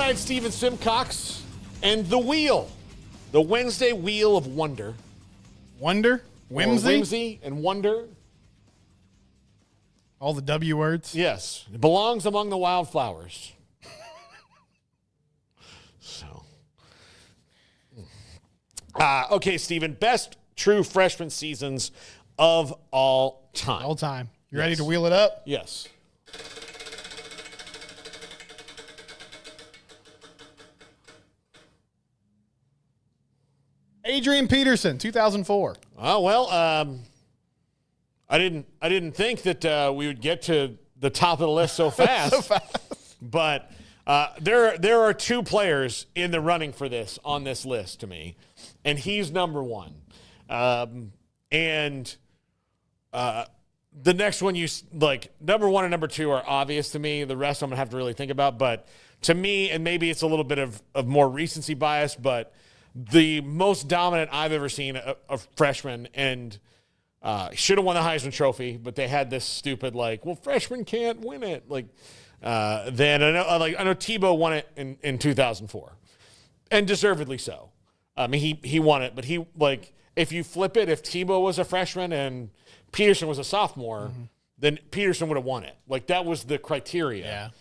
right, Steven Simcox and the wheel. The Wednesday Wheel of Wonder. Wonder? Whimsy? Whimsy and wonder. All the W words? Yes. It belongs among the wildflowers. So. Okay, Steven. Best true freshman seasons of all time. All time. You ready to wheel it up? Yes. Adrian Peterson, 2004. Oh, well, I didn't think that we would get to the top of the list so fast. But there are two players in the running for this on this list to me, and he's number one. And the next one, number one and number two are obvious to me. The rest I'm going to have to really think about. But to me, and maybe it's a little bit of more recency bias, but the most dominant I've ever seen a freshman, and should have won the Heisman Trophy, but they had this stupid freshmen can't win it. Then I know Tebow won it in 2004, and deservedly so. I mean, he won it, but if you flip it, if Tebow was a freshman and Peterson was a sophomore, then Peterson would have won it. That was the criteria.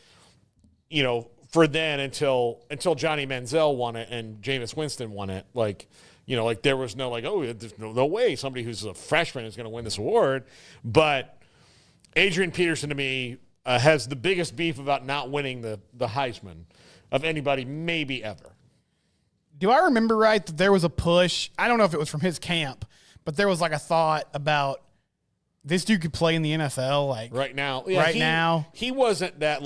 Yeah. For then until Johnny Manziel won it and Jameis Winston won it, there was there's no way somebody who's a freshman is going to win this award. But Adrian Peterson, to me, has the biggest beef about not winning the Heisman of anybody maybe ever. Do I remember right that there was a push? I don't know if it was from his camp, but there was a thought about this dude could play in the NFL right now. Yeah, now. He wasn't that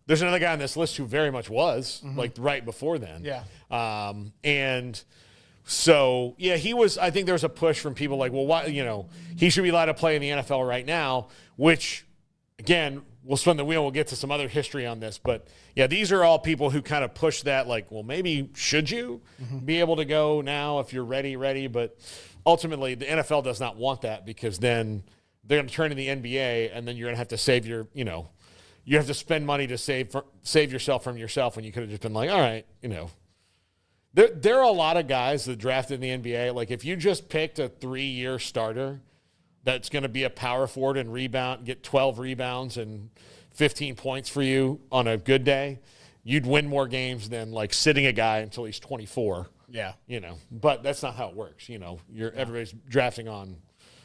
there's another guy on this list who very much was, right before then. Yeah. And so, yeah, he was – I think there was a push from people why, he should be allowed to play in the NFL right now, which, again, we'll spin the wheel. We'll get to some other history on this. But, yeah, these are all people who kind of push that, maybe should you be able to go now if you're ready? But ultimately, the NFL does not want that, because then they're going to turn to the NBA, and then you're going to have to save your – you have to spend money to save yourself from yourself, when you could have just been all right, There are a lot of guys that drafted in the NBA. If you just picked a 3-year starter that's going to be a power forward and get 12 rebounds and 15 points for you on a good day, you'd win more games than sitting a guy until he's 24. Yeah. But that's not how it works. Everybody's drafting on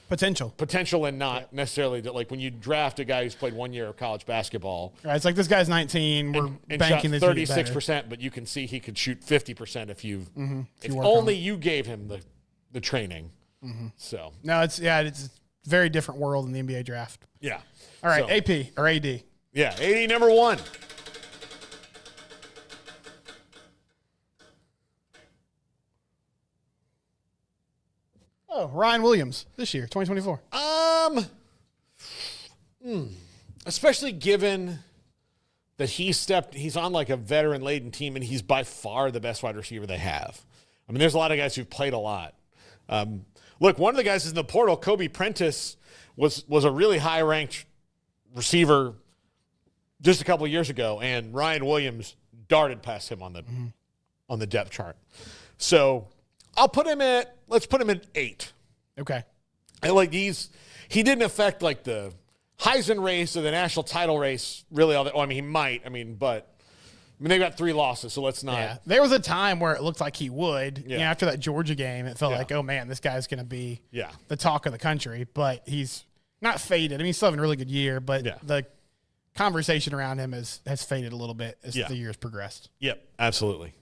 potential and not necessarily that when you draft a guy who's played 1 year of college basketball. Right, it's this guy's 19. We're and banking shot this 36%, but you can see he could shoot 50% if only you gave him the training. So no, it's a very different world in the NBA draft. Yeah. All right, AP or AD. Yeah, AD number one. Oh, Ryan Williams this year, 2024. Especially given that he's on a veteran-laden team, and he's by far the best wide receiver they have. I mean, there's a lot of guys who've played a lot. Look, one of the guys is in the portal, Kobe Prentice, was a really high-ranked receiver just a couple of years ago, and Ryan Williams darted past him on the depth chart. So let's put him at 8. Okay. And he didn't affect the Heisman race or the national title race really all that. Well, I mean, he might. But they got 3 losses, so let's not. Yeah. There was a time where it looked like he would. Yeah. After that Georgia game, it felt oh man, this guy's going to be the talk of the country. But he's not faded. I mean, he's still having a really good year, but the conversation around him has faded a little bit as the years progressed. Yep, absolutely.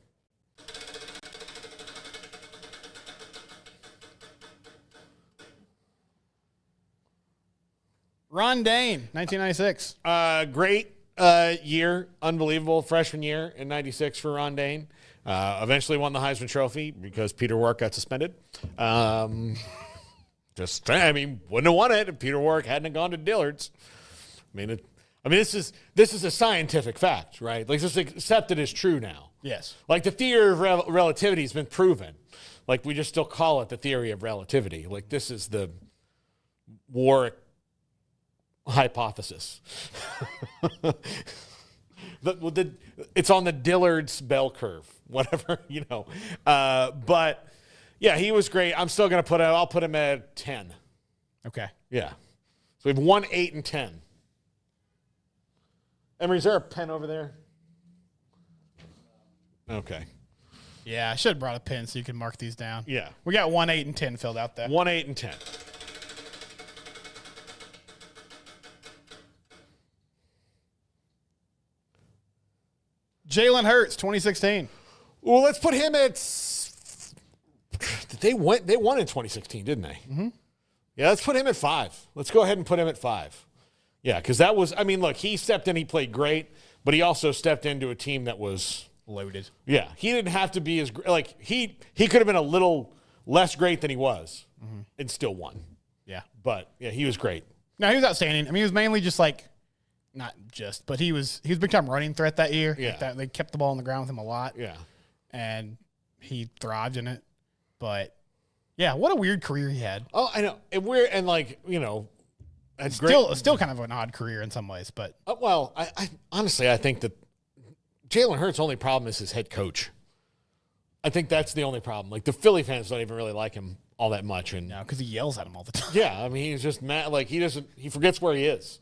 Ron Dayne, 1996. Great year, unbelievable freshman year in 96 for Ron Dayne. Eventually won the Heisman Trophy because Peter Warrick got suspended. Wouldn't have won it if Peter Warrick hadn't gone to Dillard's. This is a scientific fact, right? This is accepted as true now. Yes. The theory of relativity has been proven. We just still call it the theory of relativity. This is the Warrick hypothesis. It's on the Dillard's bell curve, whatever, But, yeah, he was great. I'm still going to I'll put him at 10. Okay. Yeah. So we have 1, 8, and 10. Emery, is there a pen over there? Okay. Yeah, I should have brought a pen so you can mark these down. Yeah. We got 1, 8, and 10 filled out there. 1, 8, and 10. Jalen Hurts, 2016. Well, let's put him at. They won in 2016, didn't they? Mm-hmm. Yeah, let's put him at 5. Let's go ahead and put him at 5. Yeah, because that was. I mean, look, he stepped in, he played great, but he also stepped into a team that was loaded. Yeah, he didn't have to be as like he could have been a little less great than he was, and still won. Yeah, but yeah, he was great. No, he was outstanding. I mean, he was mainly just like. Not just, but he was a big time running threat that year. Yeah. They kept the ball on the ground with him a lot. Yeah. And he thrived in it. But yeah, what a weird career he had. Oh, I know. And we're and like, it's still kind of an odd career in some ways, but well, I honestly I think that Jalen Hurts' only problem is his head coach. I think that's the only problem. Like the Philly fans don't even really like him all that much, and no, because he yells at him all the time. Yeah, I mean he's just mad. Like he forgets where he is.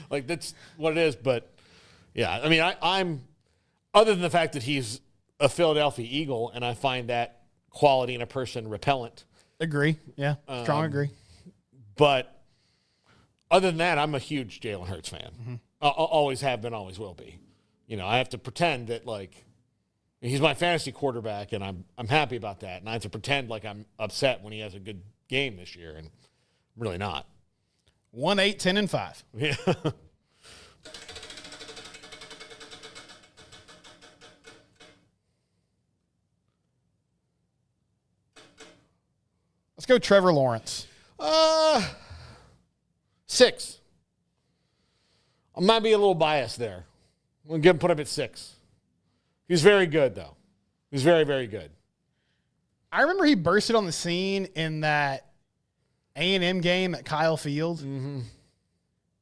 Like that's what it is. But yeah, I mean I'm other than the fact that he's a Philadelphia Eagle, and I find that quality in a person repellent. Agree. Yeah, strong agree. But other than that, I'm a huge Jalen Hurts fan. Mm-hmm. Always have been, always will be. I have to pretend that like. He's my fantasy quarterback, and I'm happy about that. And I have to pretend like I'm upset when he has a good game this year, and I'm really not. 1, 8, 10, and 5. Yeah. Let's go Trevor Lawerence. 6. I might be a little biased there. I'm going to put him at 6. He's very good, though. He's very, very good. I remember he bursted on the scene in that A&M game at Kyle Field. Mm-hmm.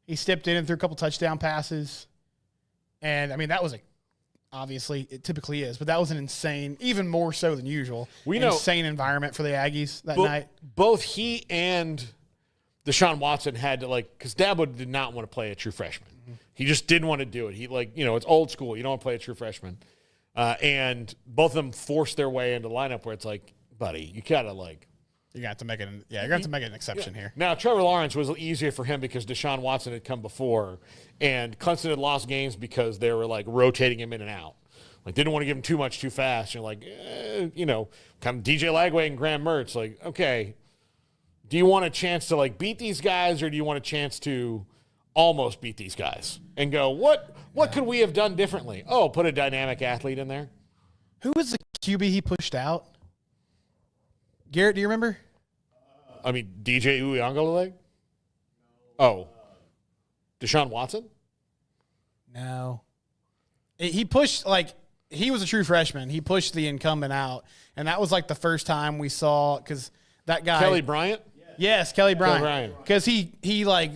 He stepped in and threw a couple touchdown passes. And, I mean, that was obviously, it typically is, but that was an insane, even more so than usual, insane environment for the Aggies that night. Both he and Deshaun Watson had to, because Dabo did not want to play a true freshman. Mm-hmm. He just didn't want to do it. He, it's old school. You don't want to play a true freshman. And both of them forced their way into the lineup where it's like, buddy, you gotta you're gonna have to make an exception here. Now Trevor Lawerence was easier for him because Deshaun Watson had come before, and Clemson had lost games because they were rotating him in and out. Didn't want to give him too much too fast. You're come DJ Lagway and Graham Mertz. Okay, do you want a chance to beat these guys, or do you want a chance to almost beat these guys and go, what could we have done differently? Oh, put a dynamic athlete in there. Who was the QB he pushed out? Garrett, do you remember? I mean, DJ Uiagalelei? Oh. Deshaun Watson? No. He pushed, he was a true freshman. He pushed the incumbent out, and that was, the first time we saw, because that guy. Kelly Bryant? Yes, Kelly Bryant. Because he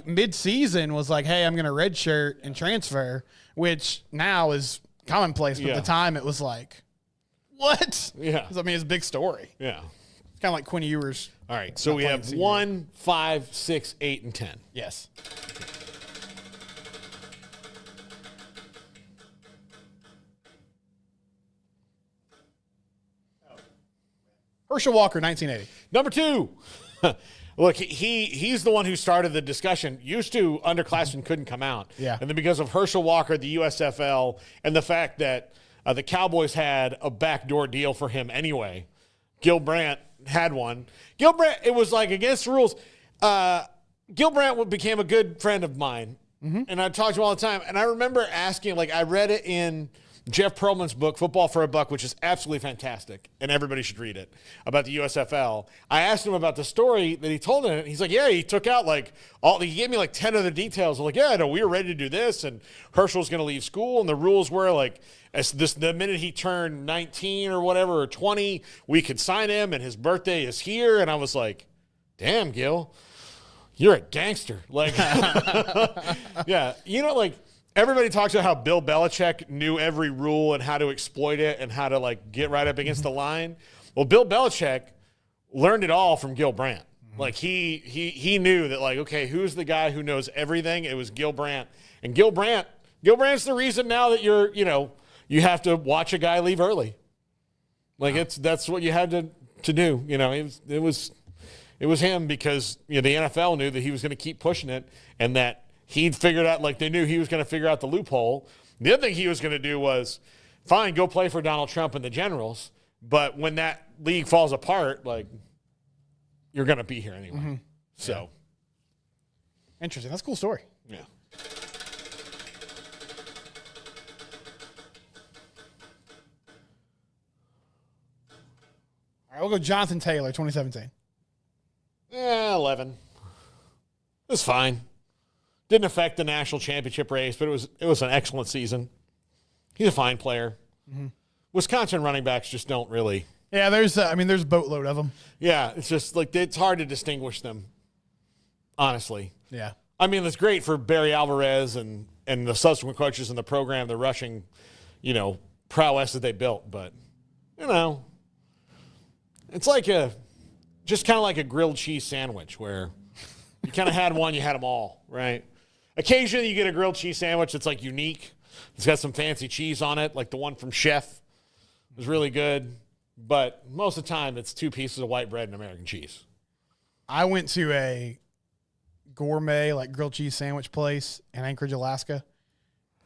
mid-season was like, hey, I'm going to redshirt and transfer, which now is commonplace. But at the time, it was like, what? Yeah. I mean, it's a big story. Yeah. It's kind of like Quinn Ewers. All right, so we have 1, 5, 6, 8, and 10. Yes. Hershal Walker, 1980. Number 2. Look, he's the one who started the discussion. Used to, underclassmen couldn't come out. Yeah. And then because of Hershal Walker, the USFL, and the fact that the Cowboys had a backdoor deal for him anyway, Gil Brandt had one. Gil Brandt, it was against the rules. Gil Brandt became a good friend of mine, and I talked to him all the time. And I remember asking, I read it in Jeff Pearlman's book, Football for a Buck, which is absolutely fantastic, and everybody should read it, about the USFL. I asked him about the story that he told in it. He's like, yeah, he took out he gave me 10 other details. I'm like, yeah, no, we were ready to do this, and Hershal's going to leave school, and the rules were the minute he turned 19 or whatever, or 20, we could sign him, and his birthday is here. And I was like, damn, Gil, you're a gangster. Yeah, everybody talks about how Bill Belichick knew every rule and how to exploit it and how to, like, get right up against the line. Well, Bill Belichick learned it all from Gil Brandt. Like, he knew that, like, okay, who's the guy who knows everything? It was Gil Brandt. And Gil Brandt's the reason now that you have to watch a guy leave early. Like, that's what you had to do. It was him because the NFL knew that he was going to keep pushing it and that he'd figured out, like, they knew he was going to figure out the loophole. The other thing he was going to do was, fine, go play for Donald Trump and the Generals, but when that league falls apart, like, you're going to be here anyway. Mm-hmm. So. Yeah. Interesting. That's a cool story. Yeah. All right, we'll go Jonathan Taylor, 2017. 11. It was fine. Didn't affect the national championship race, but it was an excellent season. He's a fine player. Mm-hmm. Wisconsin running backs just don't really. Yeah, there's a boatload of them. Yeah, it's just like it's hard to distinguish them, honestly. Yeah. I mean, it's great for Barry Alvarez and the subsequent coaches in the program, the rushing, prowess that they built. But, it's like just kind of like a grilled cheese sandwich where you kind of had one, you had them all, right? Occasionally you get a grilled cheese sandwich that's like unique. It's got some fancy cheese on it, like the one from Chef. It was really good. But most of the time, it's 2 pieces of white bread and American cheese. I went to a gourmet, like, grilled cheese sandwich place in Anchorage, Alaska,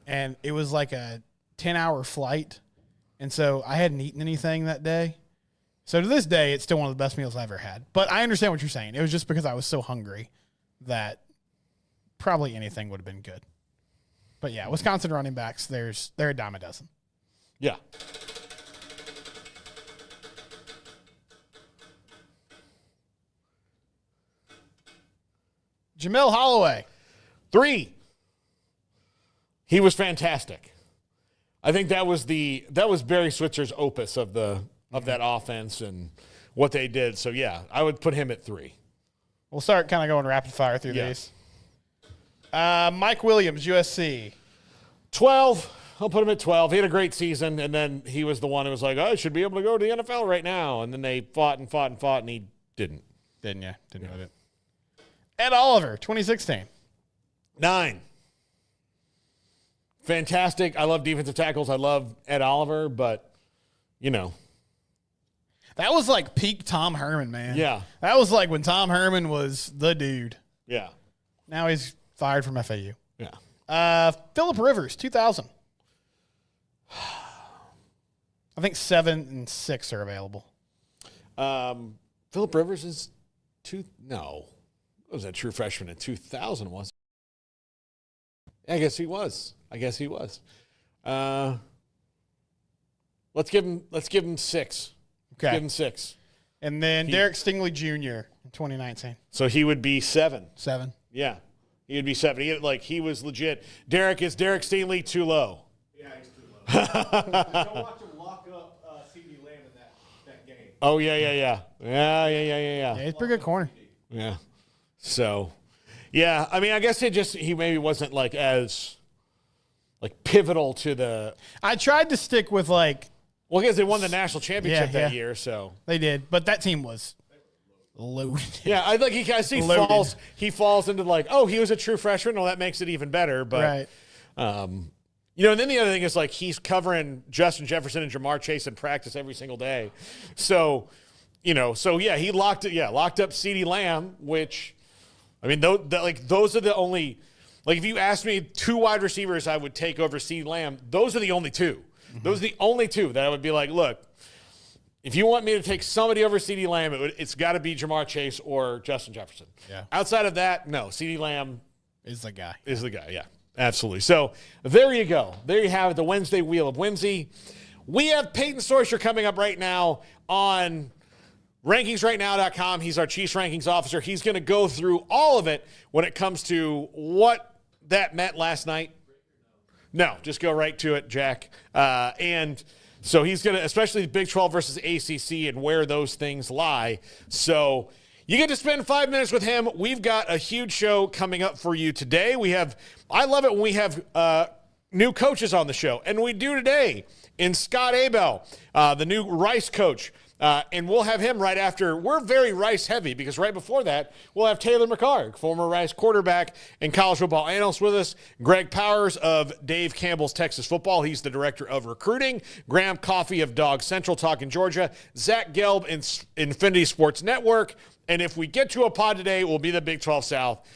and it was like a 10-hour flight, and so I hadn't eaten anything that day. So to this day, it's still one of the best meals I've ever had. But I understand what you're saying. It was just because I was so hungry that probably anything would have been good. But, yeah, Wisconsin running backs, they're a dime a dozen. Yeah. Jamelle Holieway. 3. He was fantastic. I think that was Barry Switzer's opus of that offense and what they did. So, yeah, I would put him at 3. We'll start kind of going rapid fire through these. Mike Williams, USC. 12. I'll put him at 12. He had a great season, and then he was the one who was like, I should be able to go to the NFL right now. And then they fought, and he didn't. Didn't you? Didn't do it. Ed Oliver, 2016. 9. Fantastic. I love defensive tackles. I love Ed Oliver, but, That was like peak Tom Herman, man. Yeah. That was like when Tom Herman was the dude. Yeah. Now he's fired from FAU. Yeah. Phillip Rivers, 2000. I think 7 and 6 are available. Phillip Rivers is no. Was that true freshman in 2000? Was I guess he was. Let's give him 6. Okay. Give him 6. And then Derrick Stingley Jr. in 2019. So he would be 7. 7. Yeah, he would be 7. He was legit. Is Derrick Stingley too low? Yeah, he's too low. Don't watch him lock up C.D. Lamb in that game. Oh yeah. Yeah, he's a pretty good corner. Yeah. So, yeah, I mean, I guess he maybe wasn't like as like pivotal to the. I tried to stick with like. Well, because they won the national championship that year, so they did, but that team was loaded. Yeah, he falls into like, oh, he was a true freshman. Well, that makes it even better. But right. And then the other thing is like he's covering Justin Jefferson and Jamar Chase in practice every single day, so he locked up CeeDee Lamb, which. I mean, those are the only – like if you asked me 2 wide receivers I would take over CeeDee Lamb, those are the only 2. Mm-hmm. Those are the only 2 that I would be like, look, if you want me to take somebody over CeeDee Lamb, it's got to be Jamar Chase or Justin Jefferson. Yeah. Outside of that, no, CeeDee Lamb is the guy. Yeah, absolutely. So there you go. There you have it, the Wednesday Wheel of Whimsy. We have Peyton Sorcer coming up right now on – rankingsrightnow.com. He's our Chiefs rankings officer. He's going to go through all of it when it comes to what that meant last night. No, just go right to it, Jack. And so he's going to, especially Big 12 versus ACC and where those things lie. So you get to spend 5 minutes with him. We've got a huge show coming up for you today. I love it when we have new coaches on the show, and we do today in Scott Abel, the new Rice coach. And we'll have him right after. We're very Rice heavy because right before that, we'll have Taylor McHargue, former Rice quarterback and college football analyst with us. Greg Powers of Dave Campbell's Texas Football. He's the director of recruiting. Graham Coffey of Dog Central Talking Georgia. Zach Gelb in Infinity Sports Network. And if we get to a pod today, it will be the Big 12 South.